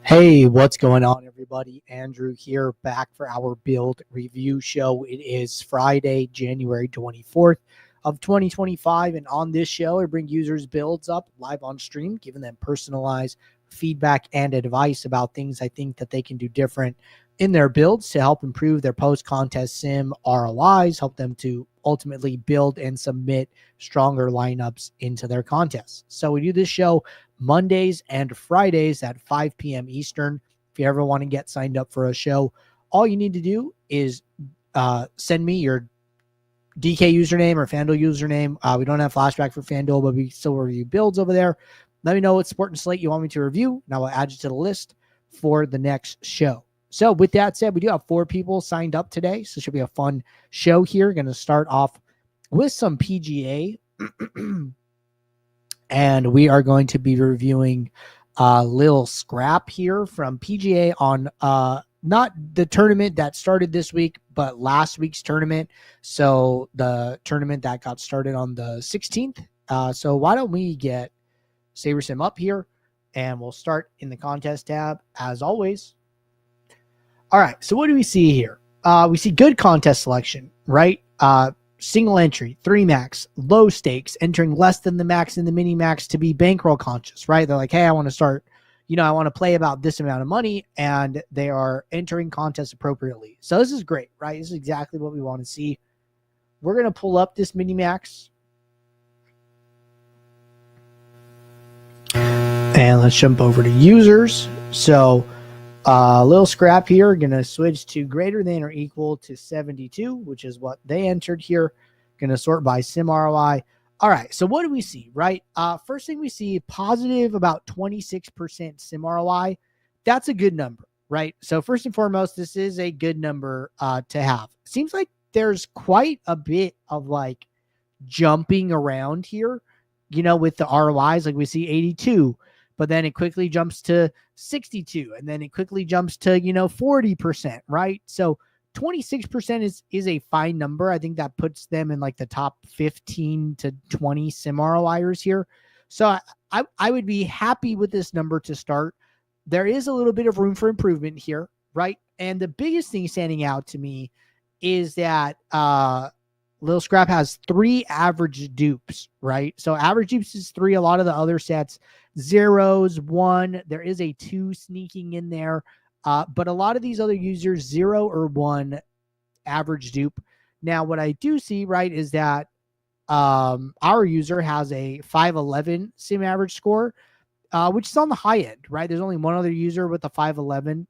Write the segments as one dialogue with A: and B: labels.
A: Hey, what's going on, everybody? Andrew here, back for our build review show. It is Friday, January 24th of 2025, and on this show, I bring users' builds up live on stream, giving them personalized feedback and advice about things I think that they can do different in their builds to help improve their post-contest sim ROIs, help them to ultimately build and submit stronger lineups into their contests. So we do this show Mondays and Fridays at 5 p.m. Eastern. If you ever want to get signed up for a show, all you need to do is send me your DK username or FanDuel username. We don't have flashback for FanDuel, but we still review builds over there. Let me know what sport and slate you want me to review, and I will add you to the list for the next show. So with that said, we do have 4 people signed up today, so it should be a fun show here. Going to start off with some PGA. And we are going to be reviewing a little scrap here from PGA on not the tournament that started this week, but last week's tournament. So the tournament that got started on the 16th. So why don't we get SaberSim up here, and we'll start in the contest tab as always. All right, so what do we see here? We see good contest selection, right? Single entry, 3 max, low stakes, entering less than the max and the mini max to be bankroll conscious, right? They're like, hey, I want to start, I want to play about this amount of money, and they are entering contests appropriately. So this is great, right? This is exactly what we want to see. We're going to pull up this mini max. And let's jump over to users. So a little scrap here, going to switch to greater than or equal to 72, which is what they entered here. Going to sort by sim ROI. All right, so what do we see, right? First thing we see, positive about 26% sim ROI. That's a good number, right? So first and foremost, this is a good number to have. Seems like there's quite a bit of like jumping around here, with the ROIs. Like we see 82, but then it quickly jumps to 62, and then it quickly jumps to, 40%, right? So 26% is a fine number. I think that puts them in like the top 15 to 20 sim ROIers here. So I would be happy with this number to start. There is a little bit of room for improvement here, right? And the biggest thing standing out to me is that Lil Scrap has 3 average dupes, right? So average dupes is 3. A lot of the other sets, 0s, 1. There is a 2 sneaking in there. But a lot of these other users, 0 or 1 average dupe. Now, what I do see, right, is that our user has a 511 sim average score, which is on the high end, right? There's only one other user with a 511.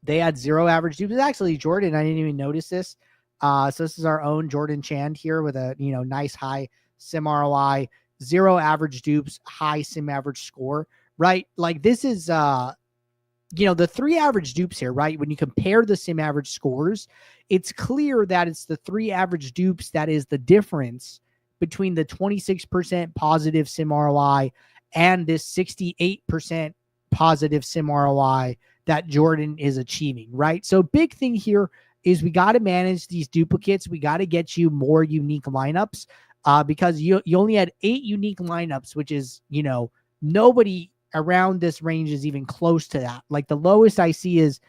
A: They had 0 average dupes. It's actually Jordan. I didn't even notice this. So this is our own Jordan Chand here with a, nice high sim ROI, 0 average dupes, high sim average score, right? Like this is, the 3 average dupes here, right? When you compare the sim average scores, it's clear that it's the 3 average dupes that is the difference between the 26% positive sim ROI and this 68% positive sim ROI that Jordan is achieving, right? So big thing here is we got to manage these duplicates. We got to get you more unique lineups because you only had 8 unique lineups, which is, nobody around this range is even close to that. Like the lowest I see is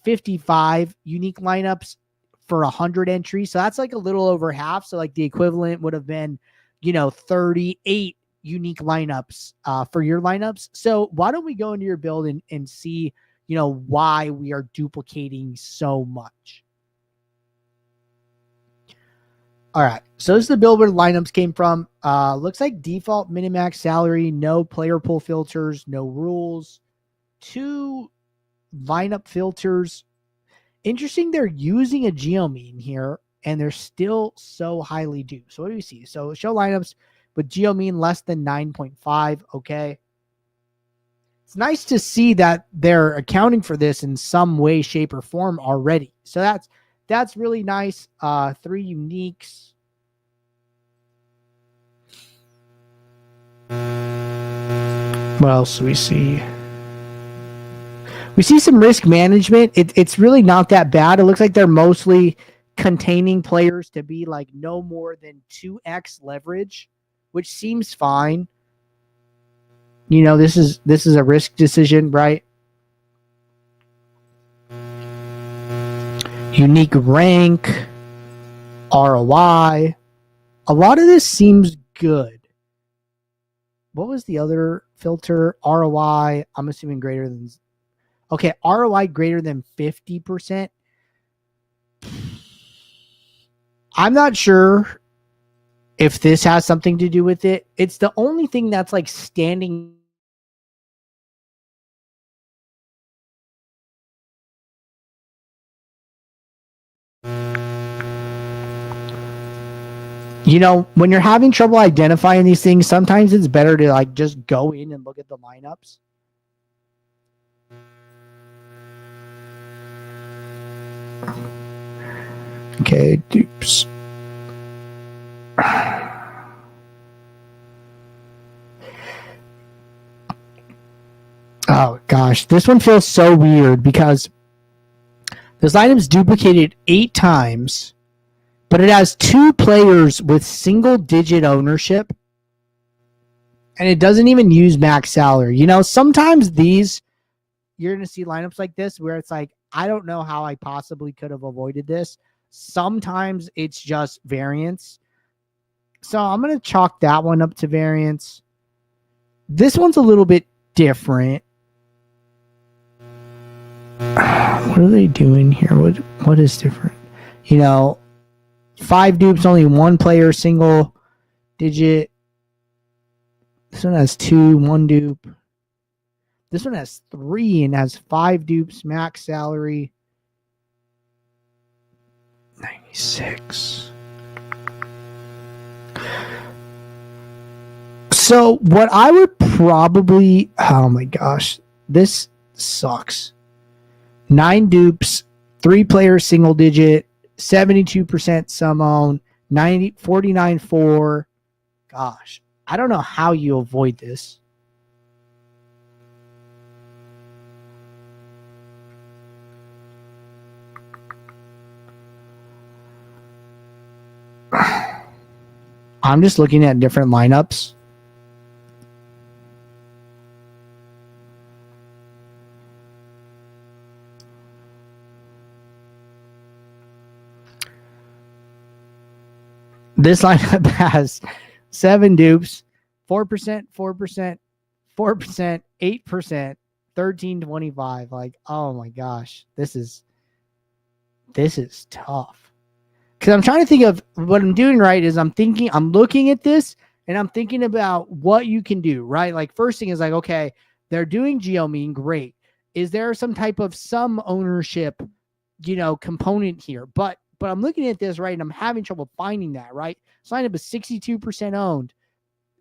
A: 55 unique lineups for 100 entries. So that's like a little over half. So like the equivalent would have been, 38 unique lineups for your lineups. So why don't we go into your build and see, why we are duplicating so much. All right, so this is the build where the lineups came from. Looks like default minimax salary, no player pool filters, no rules, 2 lineup filters. Interesting, they're using a geomean here, and they're still so highly duped. So what do we see? So show lineups with geomean less than 9.5. Okay. It's nice to see that they're accounting for this in some way, shape, or form already. So that's really nice. 3 uniques. What else do we see? We see some risk management. It's really not that bad. It looks like they're mostly containing players to be like no more than 2x leverage, which seems fine. This is a risk decision, right? unique rank, ROI. A lot of this seems good. What was the other filter? ROI, I'm assuming greater than. Okay, ROI greater than 50%. I'm not sure if this has something to do with it. It's the only thing that's like standing. You know, when you're having trouble identifying these things, sometimes it's better to like just go in and look at the lineups. Okay, dupes. Oh gosh, this one feels so weird because this item's duplicated 8 times, but it has 2 players with single-digit ownership, and it doesn't even use max salary. You know, sometimes these, you're going to see lineups like this where it's like, I don't know how I possibly could have avoided this. Sometimes it's just variance. So I'm going to chalk that one up to variance. This one's a little bit different. What are they doing here? What is different? You know, 5 dupes, only 1 player, single digit. This one has 2, 1 dupe. This one has 3 and has 5 dupes, max salary 96. So what I would probably, oh my gosh, this sucks. 9 dupes, 3 players, single digit, 72% sum own, 49.4. Gosh, I don't know how you avoid this. I'm just looking at different lineups. This lineup has 7 dupes, 4%, 4%, 4%, 8%, 13.25. Like, oh my gosh, this is tough. Because I'm trying to think of what I'm doing right is I'm looking at this and I'm thinking about what you can do, right? Like, first thing is like, okay, they're doing geo-mean, great. Is there some type of some ownership, you know, component here? But I'm looking at this, right, and I'm having trouble finding that, right? Lineup is 62% owned,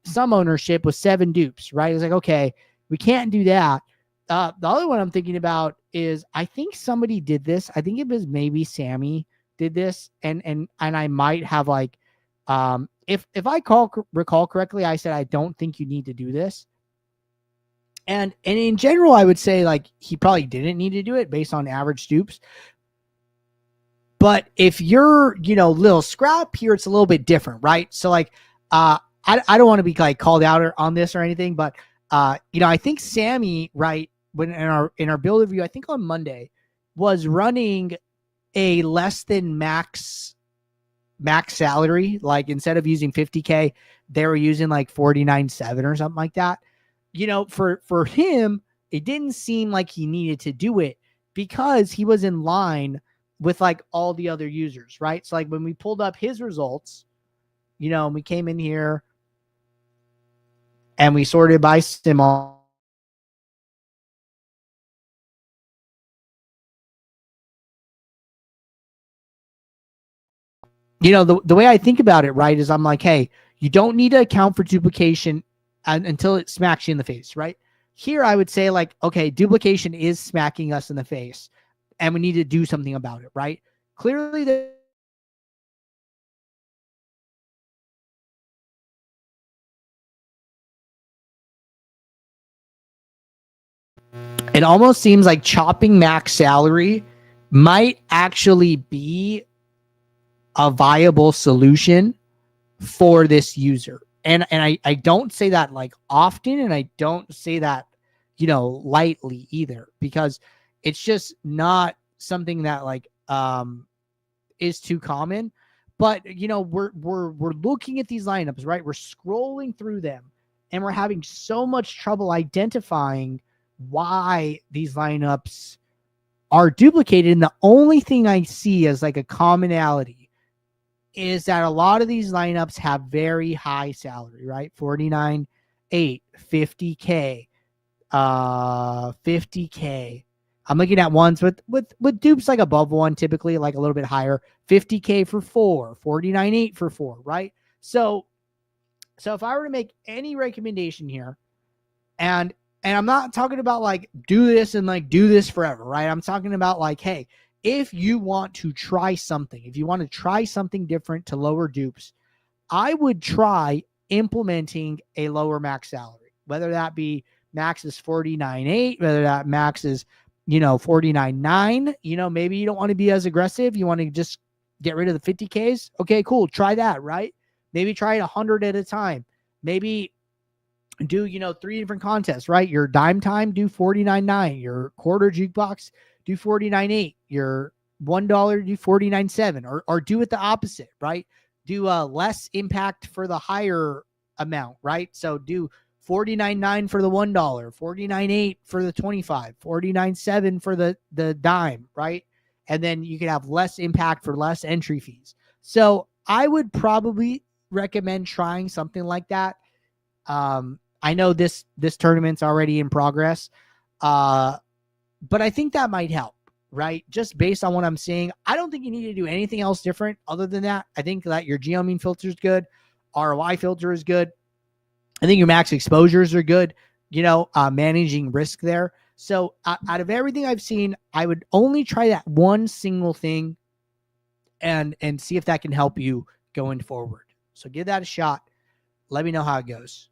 A: some ownership with 7 dupes, right? It's like, okay, we can't do that. The other one I'm thinking about is I think somebody did this. I think it was maybe Sammy did this, and I might have like, if I recall correctly, I said I don't think you need to do this. And in general, I would say like he probably didn't need to do it based on average dupes. But if you're, you know, little scrap here, it's a little bit different, right? So like, I don't want to be like called out on this or anything, but you know, I think Sammy, right, when in our build review, I think on Monday, was running a less than max salary. Like instead of using 50K, they were using like 49.7 or something like that. You know, for him, it didn't seem like he needed to do it because he was in line with like all the other users, right? So like when we pulled up his results, you know, we came in here and we sorted by Stimol. You know, the way I think about it, right, is I'm like, hey, you don't need to account for duplication until it smacks you in the face, right? Here, I would say like, okay, duplication is smacking us in the face and we need to do something about it, right? Clearly, it almost seems like chopping max salary might actually be a viable solution for this user. And I don't say that like often, and I don't say that, you know, lightly either, because it's just not something that like is too common. But we're looking at these lineups, right? We're scrolling through them, and we're having so much trouble identifying why these lineups are duplicated. And the only thing I see as like a commonality is that a lot of these lineups have very high salary, right? 49, 8, 50K, 50K. I'm looking at ones with dupes like above one, typically like a little bit higher. 50K for 4, 49.8 for 4, right? So if I were to make any recommendation here, and I'm not talking about like do this and like do this forever, right? I'm talking about like, hey, if you want to try something, if you want to try something different to lower dupes, I would try implementing a lower max salary, whether that be max is 49.8, whether that max is 49.9. Maybe you don't want to be as aggressive. You want to just get rid of the 50Ks. Okay, cool. Try that, right? Maybe try it 100 at a time. Maybe do 3 different contests, right? Your dime time, do 49.9. Your quarter jukebox, do 49.8. Your $1, do 49.7. Or do it the opposite, right? Do less impact for the higher amount, right? So do 49.9 for the $1, 49.8 for the 25, 49.7 for the dime, right? And then you can have less impact for less entry fees. So I would probably recommend trying something like that. I know this tournament's already in progress, but I think that might help, right? Just based on what I'm seeing, I don't think you need to do anything else different other than that. I think that your geomean filter is good, ROI filter is good. I think your max exposures are good, managing risk there. So out of everything I've seen, I would only try that one single thing and see if that can help you going forward. So give that a shot. Let me know how it goes.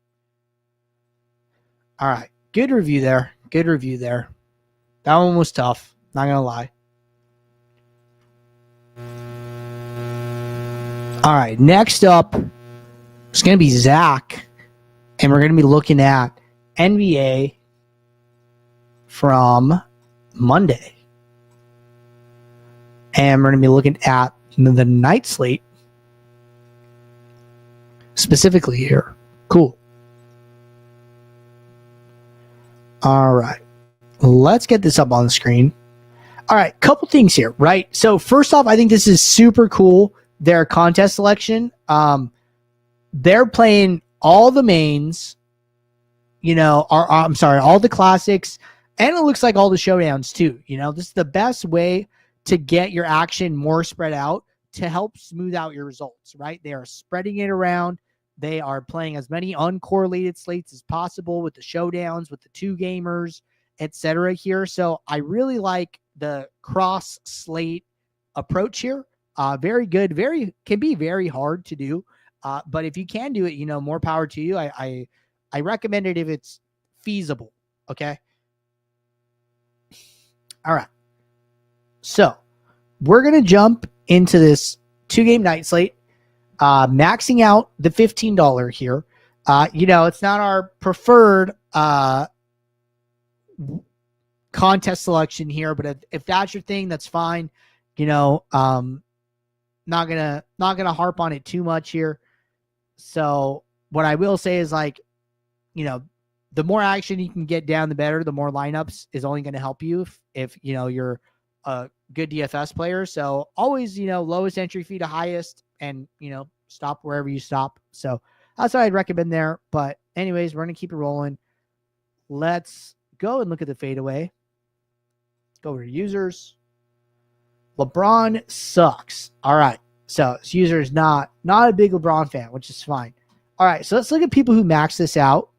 A: All right. Good review there. That one was tough. Not going to lie. All right. Next up, it's going to be Zach. And we're going to be looking at NBA from Monday. And we're going to be looking at the night slate specifically here. Cool. All right. Let's get this up on the screen. All right. Couple things here, right? So first off, I think this is super cool. Their contest selection. They're playing all the mains, all the classics, and it looks like all the showdowns too. This is the best way to get your action more spread out to help smooth out your results, right? They are spreading it around. They are playing as many uncorrelated slates as possible with the showdowns, with the 2 gamers, etc. here. So I really like the cross slate approach here. Very good. Can be very hard to do. But if you can do it, more power to you. I recommend it if it's feasible. Okay. All right. So we're going to jump into this 2-game night slate, maxing out the $15 here. It's not our preferred contest selection here, but if that's your thing, that's fine. Not gonna harp on it too much here. So what I will say is the more action you can get down, the better. The more lineups is only going to help you if you're a good DFS player. So always, lowest entry fee to highest, and stop wherever you stop. So that's what I'd recommend there. But anyways, we're going to keep it rolling. Let's go and look at the fadeaway. Go over to users. LeBron sucks. All right. So this user is not a big LeBron fan, which is fine. All right. So let's look at people who max this out.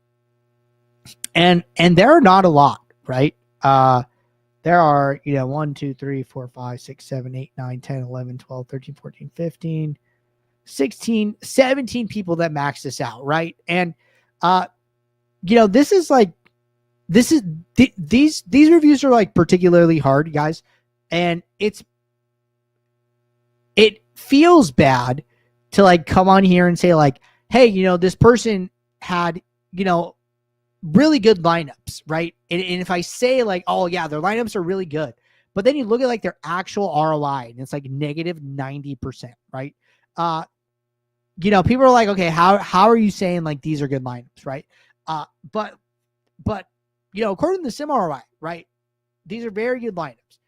A: And there are not a lot, right? There are, 1, 2, 3, 4, 5, 6, 7, 8, 9, 10, 11, 12, 13, 14, 15, 16, 17 people that max this out, right? And, these reviews are particularly hard, guys. And it feels bad to come on here and say hey, this person had, really good lineups, right? And if I say oh yeah, their lineups are really good, But then you look at like their actual ROI and it's like negative 90%, right? People are like, okay, how are you saying like these are good lineups, right? But according to the sim ROI, right, these are very good lineups.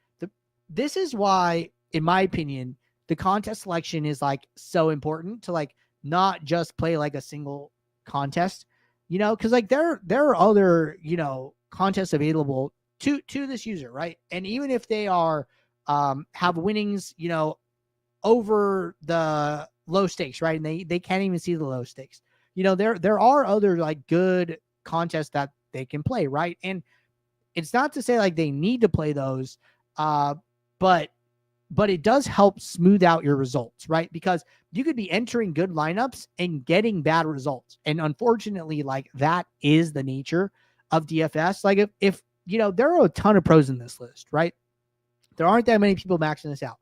A: This is why, in my opinion, the contest selection is like so important to like not just play like a single contest, because like there are other contests available to this user, right? And even if they are have winnings, over the low stakes, right? And they can't even see the low stakes. There are other like good contests that they can play, right? And it's not to say like they need to play those, but it does help smooth out your results, right? Because you could be entering good lineups and getting bad results. And unfortunately, like that is the nature of DFS. Like if there are a ton of pros in this list, right? There aren't that many people maxing this out.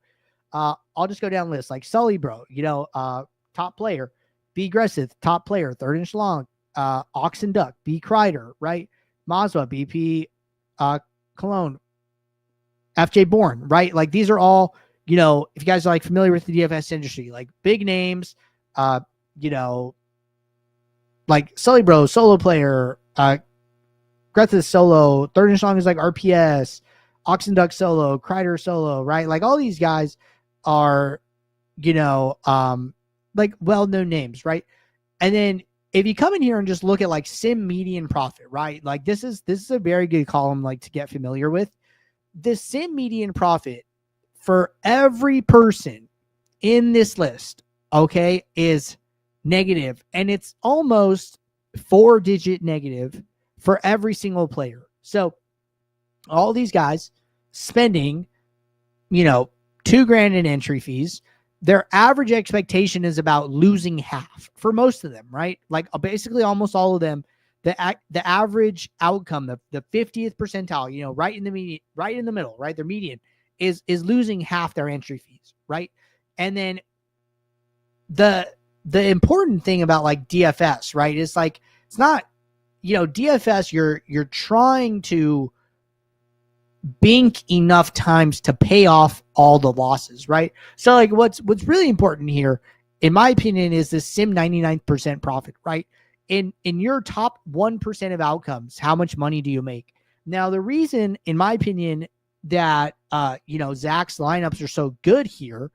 A: I'll just go down the list like Sully Bro, top player, B Aggressive, top player, third inch long, Oxen Duck, B Kreider, right? Mazwa, BP, Cologne, FJ Bourne, right? Like these are all, if you guys are like familiar with the DFS industry, like big names, like Sully Bro, solo player, Greta's solo, third inch long is like RPS, Oxen Duck solo, Kreider solo, right? Like all these guys are, like well-known names, right? And then if you come in here and just look at like sim median profit, right? Like this is a very good column like to get familiar with. The sim median profit for every person in this list, okay, is negative, and it's almost 4-digit negative for every single player. So all these guys spending, $2,000 in entry fees. Their average expectation is about losing half for most of them, right? Like basically almost all of them. The average outcome, the 50th percentile, right in the median, right in the middle, right? Their median is losing half their entry fees, right? And then the important thing about like DFS, right, is like it's not, DFS. You're trying to bink enough times to pay off all the losses, right? So like what's really important here, in my opinion, is the sim 99% profit, right? In your top 1% of outcomes, how much money do you make? Now, the reason, in my opinion, that Zach's lineups are so good here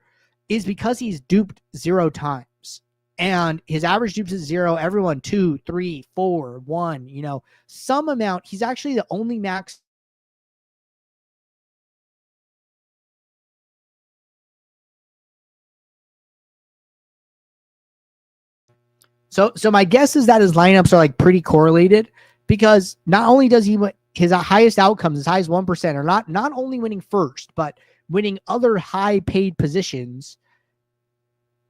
A: is because he's duped 0 times. And his average dupes is 0. Everyone 2, 3, 4, 1, some amount. He's actually the only max. So my guess is that his lineups are like pretty correlated, because not only does he his highest outcomes, his highest 1%, are not only winning first, but winning other high paid positions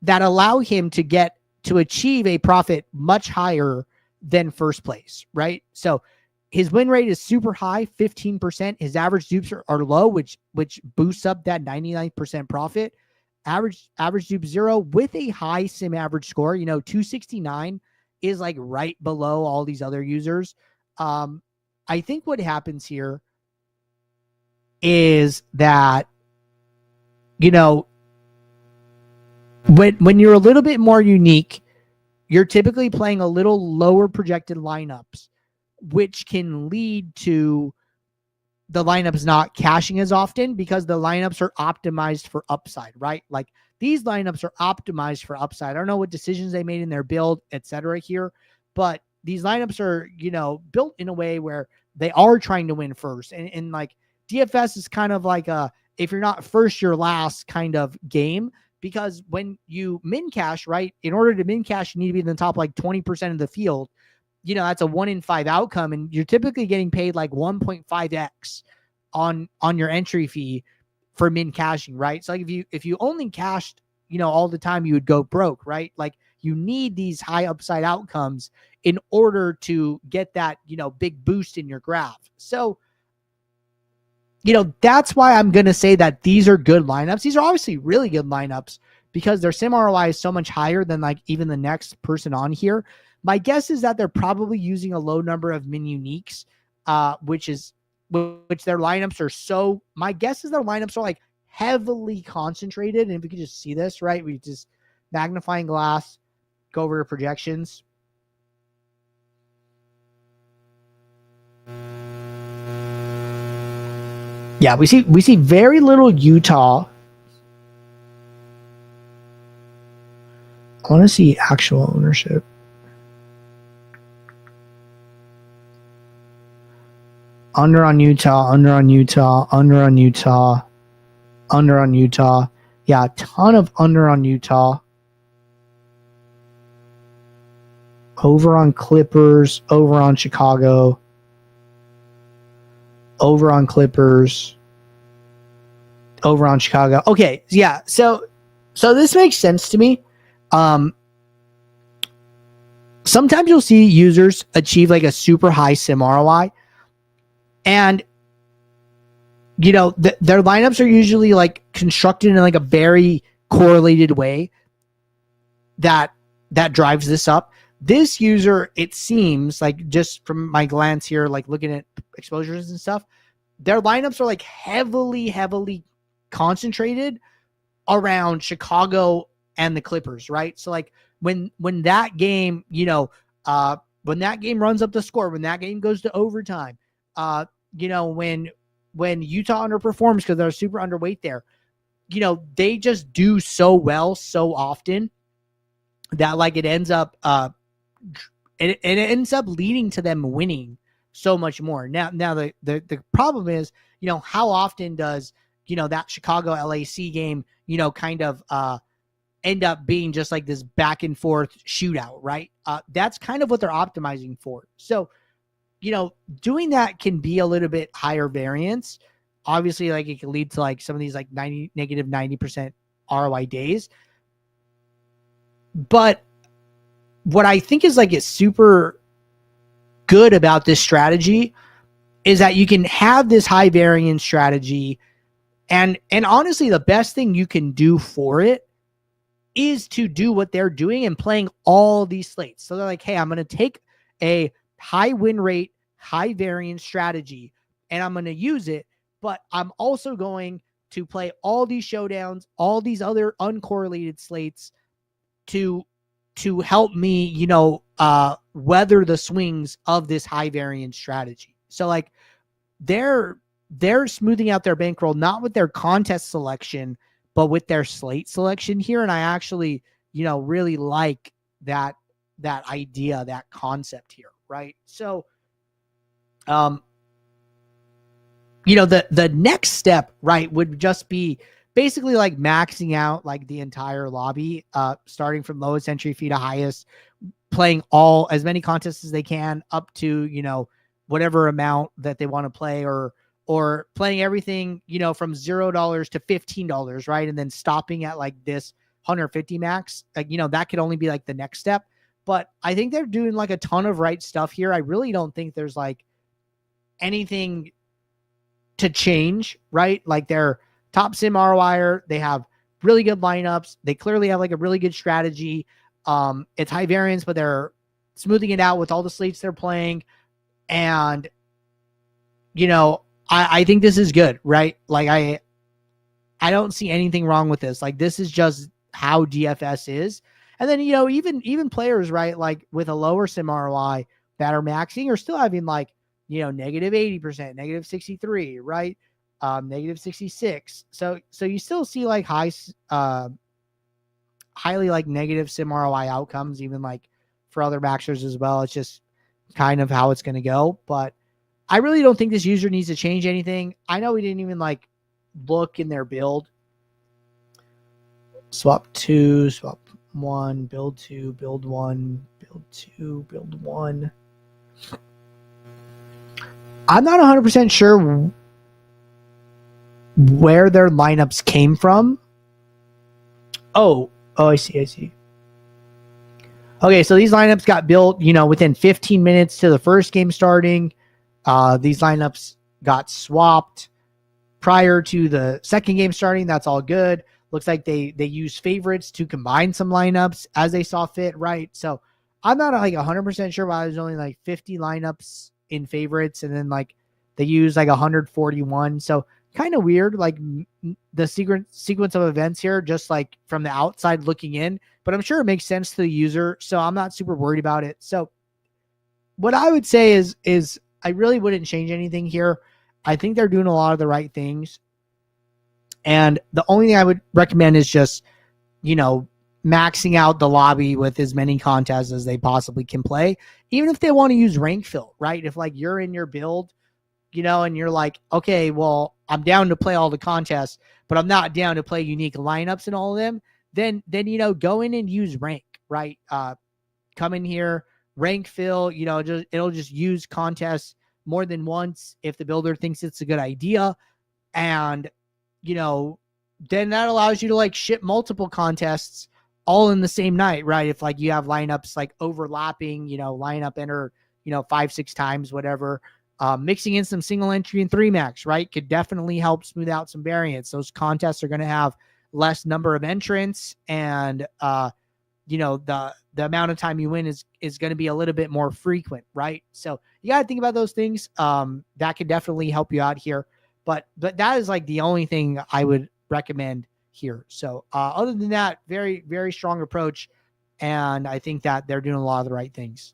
A: that allow him to achieve a profit much higher than first place, right? So his win rate is super high, 15%. His average dupes are low, which boosts up that 99% profit. Average dupe 0 with a high sim average score, 269 is like right below all these other users. I think what happens here is that, when you're a little bit more unique, you're typically playing a little lower projected lineups, which can lead to the lineups not cashing as often because the lineups are optimized for upside, right? Like these lineups are optimized for upside. I don't know what decisions they made in their build, etc. here, but these lineups are, built in a way where they are trying to win first. And like DFS is kind of like if you're not first, you're last kind of game, because when you min cash, right, in order to min cash, you need to be in the top like 20% of the field. That's a 1 in 5 outcome, and you're typically getting paid like 1.5x on your entry fee for min cashing, right? So like if you only cashed, all the time, you would go broke, right? Like you need these high upside outcomes in order to get that, big boost in your graph. So, that's why I'm going to say that these are good lineups. These are obviously really good lineups because their sim ROI is so much higher than like even the next person on here. My guess is that they're probably using a low number of min uniques, which is which their lineups are so, my guess is their lineups are like heavily concentrated. And if we could just see this, right? We just magnifying glass, go over to projections. Yeah, we see very little Utah. I want to see actual ownership. Under on Utah, under on Utah, under on Utah, under on Utah. Yeah, a ton of under on Utah. Over on Clippers, over on Chicago, over on Clippers, over on Chicago. Okay, yeah. So this makes sense to me. Sometimes you'll see users achieve like a super high sim ROI, and their lineups are usually like constructed in like a very correlated way that drives this up. This user, it seems like, just from my glance here, like looking at exposures and stuff, their lineups are like heavily concentrated around Chicago and the Clippers, right? So like when that game, when that game runs up the score, when that game goes to overtime, when Utah underperforms because they're super underweight there, they just do so well so often that like it ends up it ends up leading to them winning so much more. Now the problem is, how often does that Chicago LAC game kind of end up being just like this back and forth shootout, right? That's kind of what they're optimizing for. So doing that can be a little bit higher variance. Obviously, like it can lead to like some of these like negative 90% ROI days. But what I think is super good about this strategy is that you can have this high variance strategy, and honestly, the best thing you can do for it is to do what they're doing and playing all these slates. So they're like, hey, I'm going to take a high win rate, high variance strategy, and I'm going to use it, but I'm also going to play all these showdowns, all these other uncorrelated slates to help me, weather the swings of this high variance strategy. So like they're smoothing out their bankroll, not with their contest selection, but with their slate selection here. And I actually, really like that idea, that concept here. Right. So, the next step, right, would just be basically like maxing out like the entire lobby, starting from lowest entry fee to highest, playing as many contests as they can up to, whatever amount that they want to play, or playing everything, from $0 to $15, right? And then stopping at like this 150 max, like, that could only be like the next step. But I think they're doing like a ton of right stuff here. I really don't think there's like anything to change, right? Like their top sim ROI, they have really good lineups. They clearly have like a really good strategy. It's high variance, but they're smoothing it out with all the slates they're playing. And, I think this is good, right? Like I don't see anything wrong with this. Like this is just how DFS is. And then, even players, right, like with a lower sim ROI that are maxing are still having like, negative 80%, negative 63, right? Negative 66. So you still see like highly like negative sim ROI outcomes, even like for other maxers as well. It's just kind of how it's going to go. But I really don't think this user needs to change anything. I know we didn't even like look in their build. Swap 2, swap 1, build 2, build 1, build 2, build 1. I'm not 100% sure where their lineups came from. Oh, I see. Okay, so these lineups got built, within 15 minutes to the first game starting. These lineups got swapped prior to the second game starting. That's all good. Looks like they use favorites to combine some lineups as they saw fit, right? So I'm not like 100% sure why there's only like 50 lineups in favorites and then like They use like 141. So kind of weird, like the sequence of events here, just like from the outside looking in. But I'm sure it makes sense to the user, so I'm not super worried about it. So what I would say is I really wouldn't change anything here. I think they're doing a lot of the right things. And the only thing I would recommend is just, maxing out the lobby with as many contests as they possibly can play, even if they want to use rank fill, right? If like you're in your build, and you're like, okay, well, I'm down to play all the contests, but I'm not down to play unique lineups and all of them, then go in and use rank, right? Come in here, rank fill, it'll just use contests more than once if the builder thinks it's a good idea. And, then that allows you to like ship multiple contests all in the same night, right? If like you have lineups like overlapping, lineup enter, 5-6 times, whatever. Mixing in some single entry and 3 max, right, could definitely help smooth out some variance. Those contests are going to have less number of entrants, and the amount of time you win is going to be a little bit more frequent, right? So you got to think about those things. That could definitely help you out here, but that is like the only thing I would recommend here. So other than that, very, very strong approach, and I think that they're doing a lot of the right things.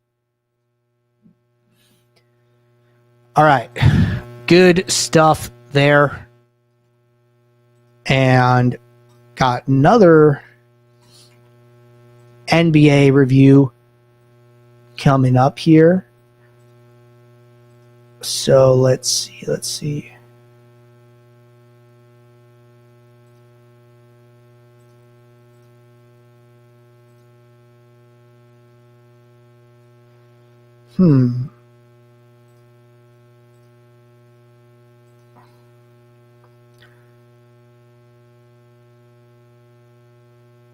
A: All right, good stuff there. And got another NBA review coming up here. So let's see.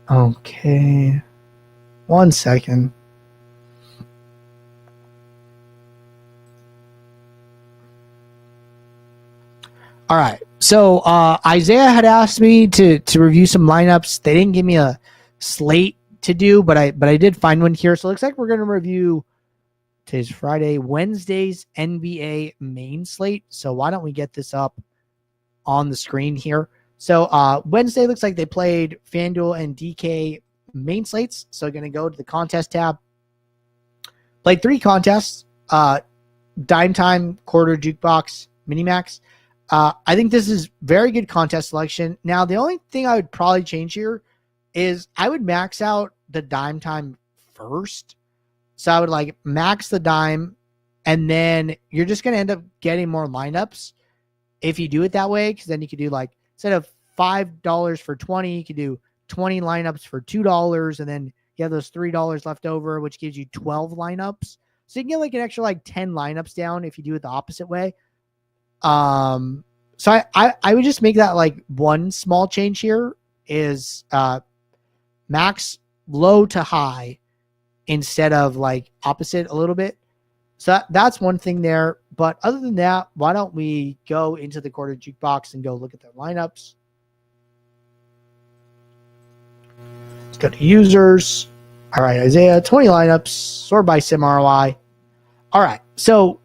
A: Okay. 1 second. All right. So Isaiah had asked me to review some lineups. They didn't give me a slate to do, but I did find one here. So it looks like we're going to review today's Friday, Wednesday's NBA main slate. So why don't we get this up on the screen here? So Wednesday looks like they played FanDuel and DK main slates. So going to go to the contest tab. Played 3 contests. Dime Time, Quarter, Jukebox, Minimax. I think this is very good contest selection. Now, the only thing I would probably change here is I would max out the Dime Time first. So I would like max the dime, and then you're just going to end up getting more lineups if you do it that way, because then you could do like, instead of $5 for 20, you could do 20 lineups for $2, and then you have those $3 left over, which gives you 12 lineups. So you can get like an extra like 10 lineups down if you do it the opposite way. So I would just make that like one small change here is max low to high instead of like opposite a little bit. So that's one thing there. But other than that, why don't we go into the Quarter Jukebox and go look at their lineups? Let's go to users. All right, Isaiah, 20 lineups, sorted by sim ROI. All right, so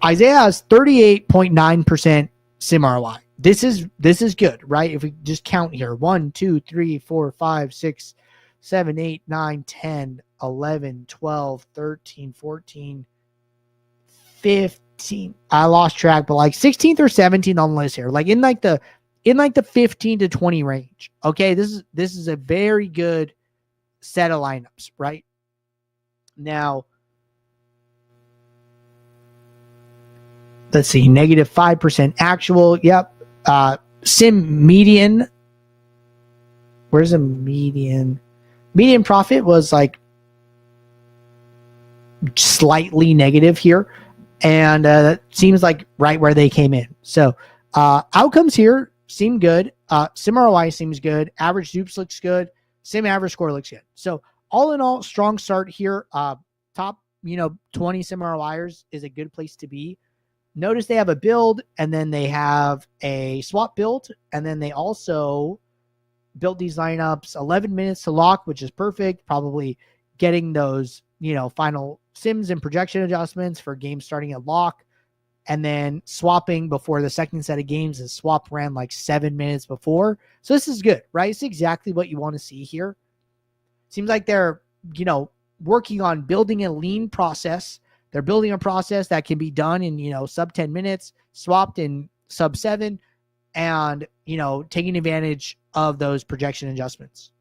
A: Isaiah has 38.9% sim ROI. This is good, right? If we just count here, 1, 2, 3, 4, 5, 6, 7, 8, 9, 10, 11, 12, 13, 14, 15. I lost track, but like 16th or 17th on the list here. Like in the 15 to 20 range. Okay, this is a very good set of lineups, right? Now, let's see, negative 5% actual. Yep. Sim median. Where's the median? Median profit was like slightly negative here. And that seems like right where they came in. So outcomes here seem good. Sim ROI seems good. Average dupes looks good. Sim average score looks good. So all in all, strong start here. Top 20 sim ROIers is a good place to be. Notice they have a build, and then they have a swap build, and then they also built these lineups 11 minutes to lock, which is perfect. Probably getting those final sims and projection adjustments for games starting at lock. and then swapping before the second set of games, and swap ran like 7 minutes before. So this is good, right? It's exactly what you want to see here. Seems like they're, working on building a lean process. They're building a process that can be done in, sub 10 minutes, swapped in sub 7, and, taking advantage of those projection adjustments.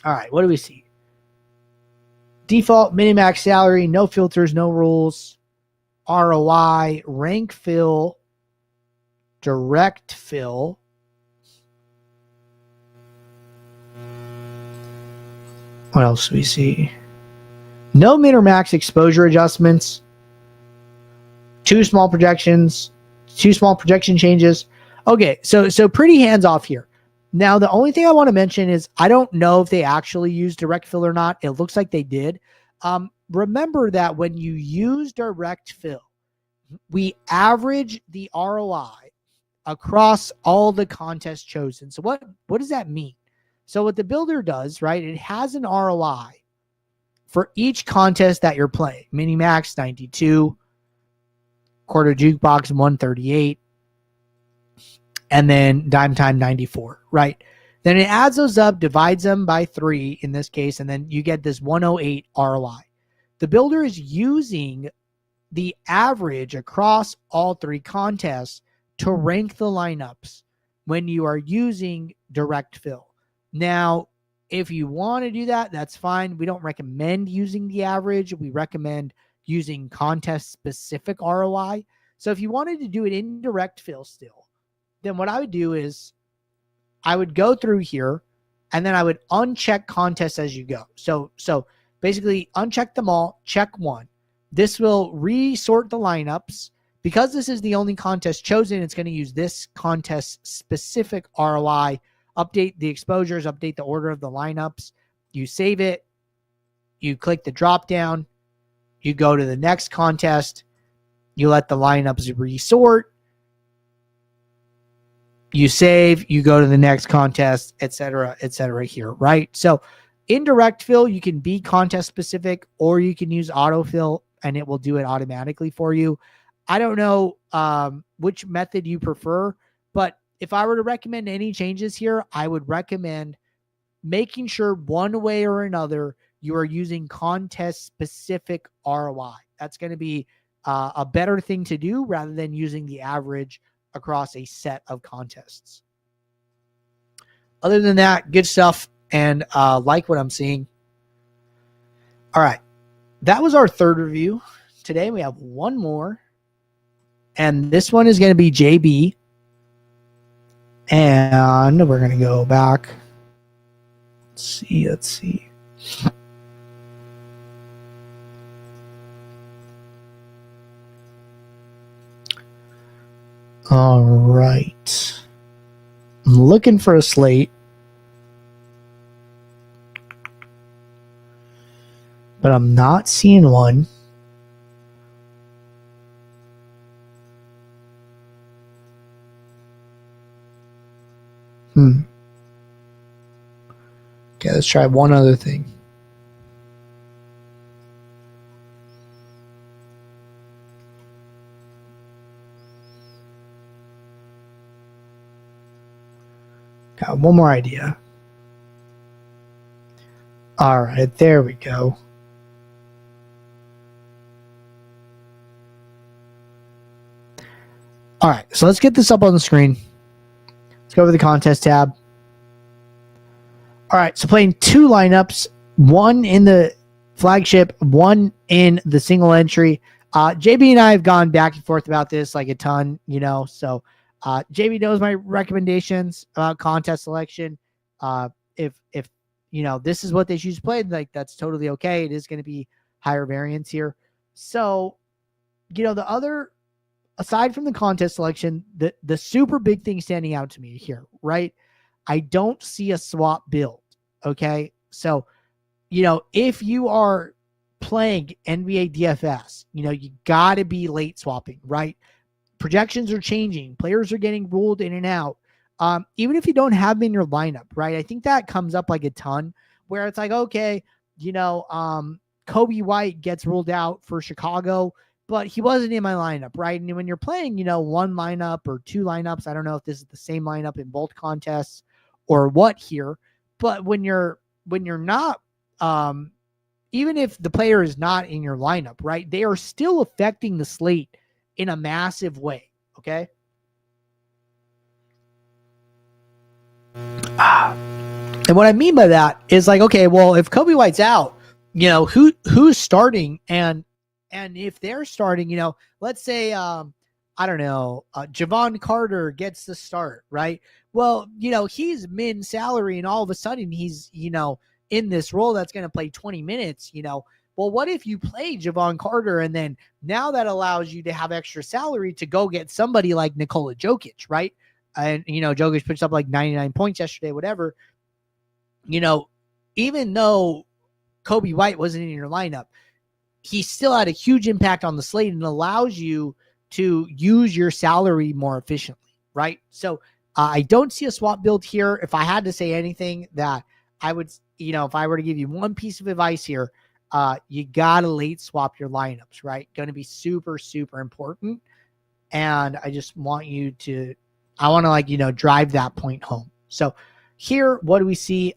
A: All right, what do we see? Default, minimax salary, no filters, no rules, ROI, rank fill, direct fill. What else do we see? No min or max exposure adjustments, 2 small projections, 2 small projection changes. Okay, so pretty hands off here. Now, the only thing I want to mention is I don't know if they actually use direct fill or not. It looks like they did. Remember that when you use direct fill, we average the ROI across all the contests chosen. So what does that mean? So what the builder does, right, it has an ROI for each contest that you're playing. Mini max 92, quarter jukebox 138, and then dime time 94, right? Then it adds those up, divides them by 3 in this case, and then you get this 108 ROI. The builder is using the average across all 3 contests to rank the lineups when you are using direct fill. Now, if you want to do that, that's fine. We don't recommend using the average. We recommend using contest-specific ROI. So if you wanted to do it in direct fill still, then what I would do is I would go through here and then I would uncheck contests as you go. So basically uncheck them all, check one. This will resort the lineups. Because this is the only contest chosen, it's going to use this contest-specific ROI, update the exposures, update the order of the lineups. You save it. You click the drop down. You go to the next contest. You let the lineups resort. You save. You go to the next contest, etc., here, right? So in direct fill, you can be contest specific or you can use autofill and it will do it automatically for you. I don't know which method you prefer, but if I were to recommend any changes here, I would recommend making sure one way or another you are using contest-specific ROI. That's going to be a better thing to do rather than using the average across a set of contests. Other than that, good stuff, and like what I'm seeing. All right, that was our third review. Today we have one more, and this one is going to be JB. And we're going to go back. Let's see. All right. I'm looking for a slate. But I'm not seeing one. Okay, let's try one other thing. Got one more idea. All right, there we go. All right, so let's get this up on the screen. Let's go over the contest tab. All right, so playing 2 lineups, one in the flagship, one in the single entry. JB and I have gone back and forth about this like a ton, so JB knows my recommendations about contest selection. If this is what they choose to play, like that's totally okay. It is going to be higher variance here. So, the other, aside from the contest selection, the super big thing standing out to me here, right? I don't see a swap build. Okay. So, if you are playing NBA DFS, you got to be late swapping, right? Projections are changing. Players are getting ruled in and out. Even if you don't have them in your lineup, right? I think that comes up like a ton where it's like, okay, Kobe White gets ruled out for Chicago. but he wasn't in my lineup, right? And when you're playing, one lineup or two lineups, I don't know if this is the same lineup in both contests or what here, but when you're not, even if the player is not in your lineup, right, they are still affecting the slate in a massive way. Okay. And what I mean by that is like, okay, well, if Kobe White's out, who's starting, and if they're starting, let's say, I don't know, Javon Carter gets the start, right? Well, he's min salary, and all of a sudden he's, in this role that's going to play 20 minutes, well, what if you play Javon Carter, and then now that allows you to have extra salary to go get somebody like Nikola Jokic, right? And, Jokic puts up like 99 points yesterday, whatever. Even though Kobe White wasn't in your lineup, he still had a huge impact on the slate and allows you to use your salary more efficiently, right? So I don't see a swap build here. If I had to say anything that I would, if I were to give you one piece of advice here, you got to late swap your lineups, right? Going to be super, super important. And I just want you to, I want to drive that point home. So here, what do we see?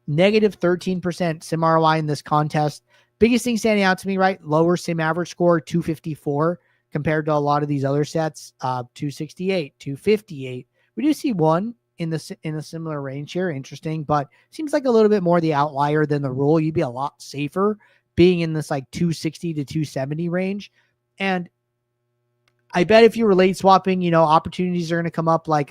A: Negative 13% sim ROI in this contest. Biggest thing standing out to me, right? Lower sim average score, 254 compared to a lot of these other sets, 268, 258. We do see one in a similar range here. Interesting, but seems like a little bit more the outlier than the rule. You'd be a lot safer being in this like 260 to 270 range. And I bet if you were late swapping, opportunities are going to come up like,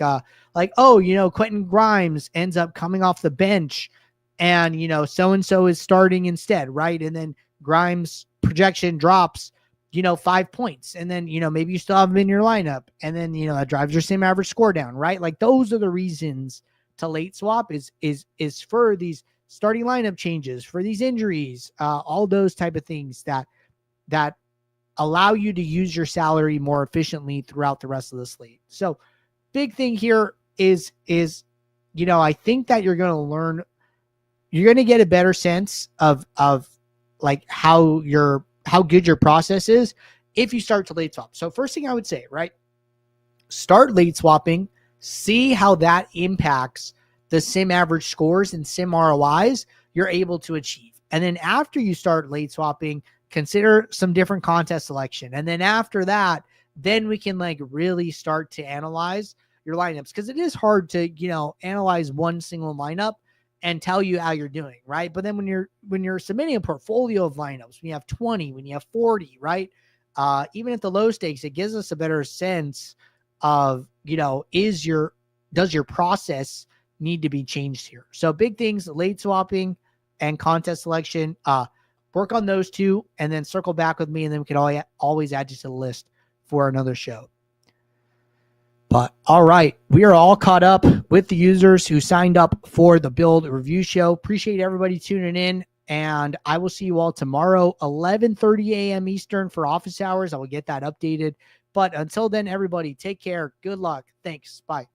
A: Quentin Grimes ends up coming off the bench and, so-and-so is starting instead, right? And then Grimes projection drops, 5 points. And then, maybe you still have him in your lineup. And then, that drives your same average score down, right? Like those are the reasons to late swap is for these starting lineup changes, for these injuries, all those type of things that allow you to use your salary more efficiently throughout the rest of the slate. So big thing here is, I think that you're going to get a better sense of like how good your process is if you start to late swap. So first thing I would say, right, start late swapping, see how that impacts the sim average scores and sim ROIs you're able to achieve. And then after you start late swapping, consider some different contest selection. And then after that, then we can really start to analyze your lineups, because it is hard to, analyze one single lineup and tell you how you're doing, right? But then when you're submitting a portfolio of lineups, when you have 20, when you have 40, right? Even at the low stakes, it gives us a better sense of, does your process need to be changed here? So big things, late swapping and contest selection, work on those two and then circle back with me, and then we can always add you to the list for another show. But all right, we are all caught up with the users who signed up for the build review show. Appreciate everybody tuning in, and I will see you all tomorrow, 11:30 a.m. Eastern for office hours. I will get that updated. But until then, everybody, take care. Good luck. Thanks. Bye.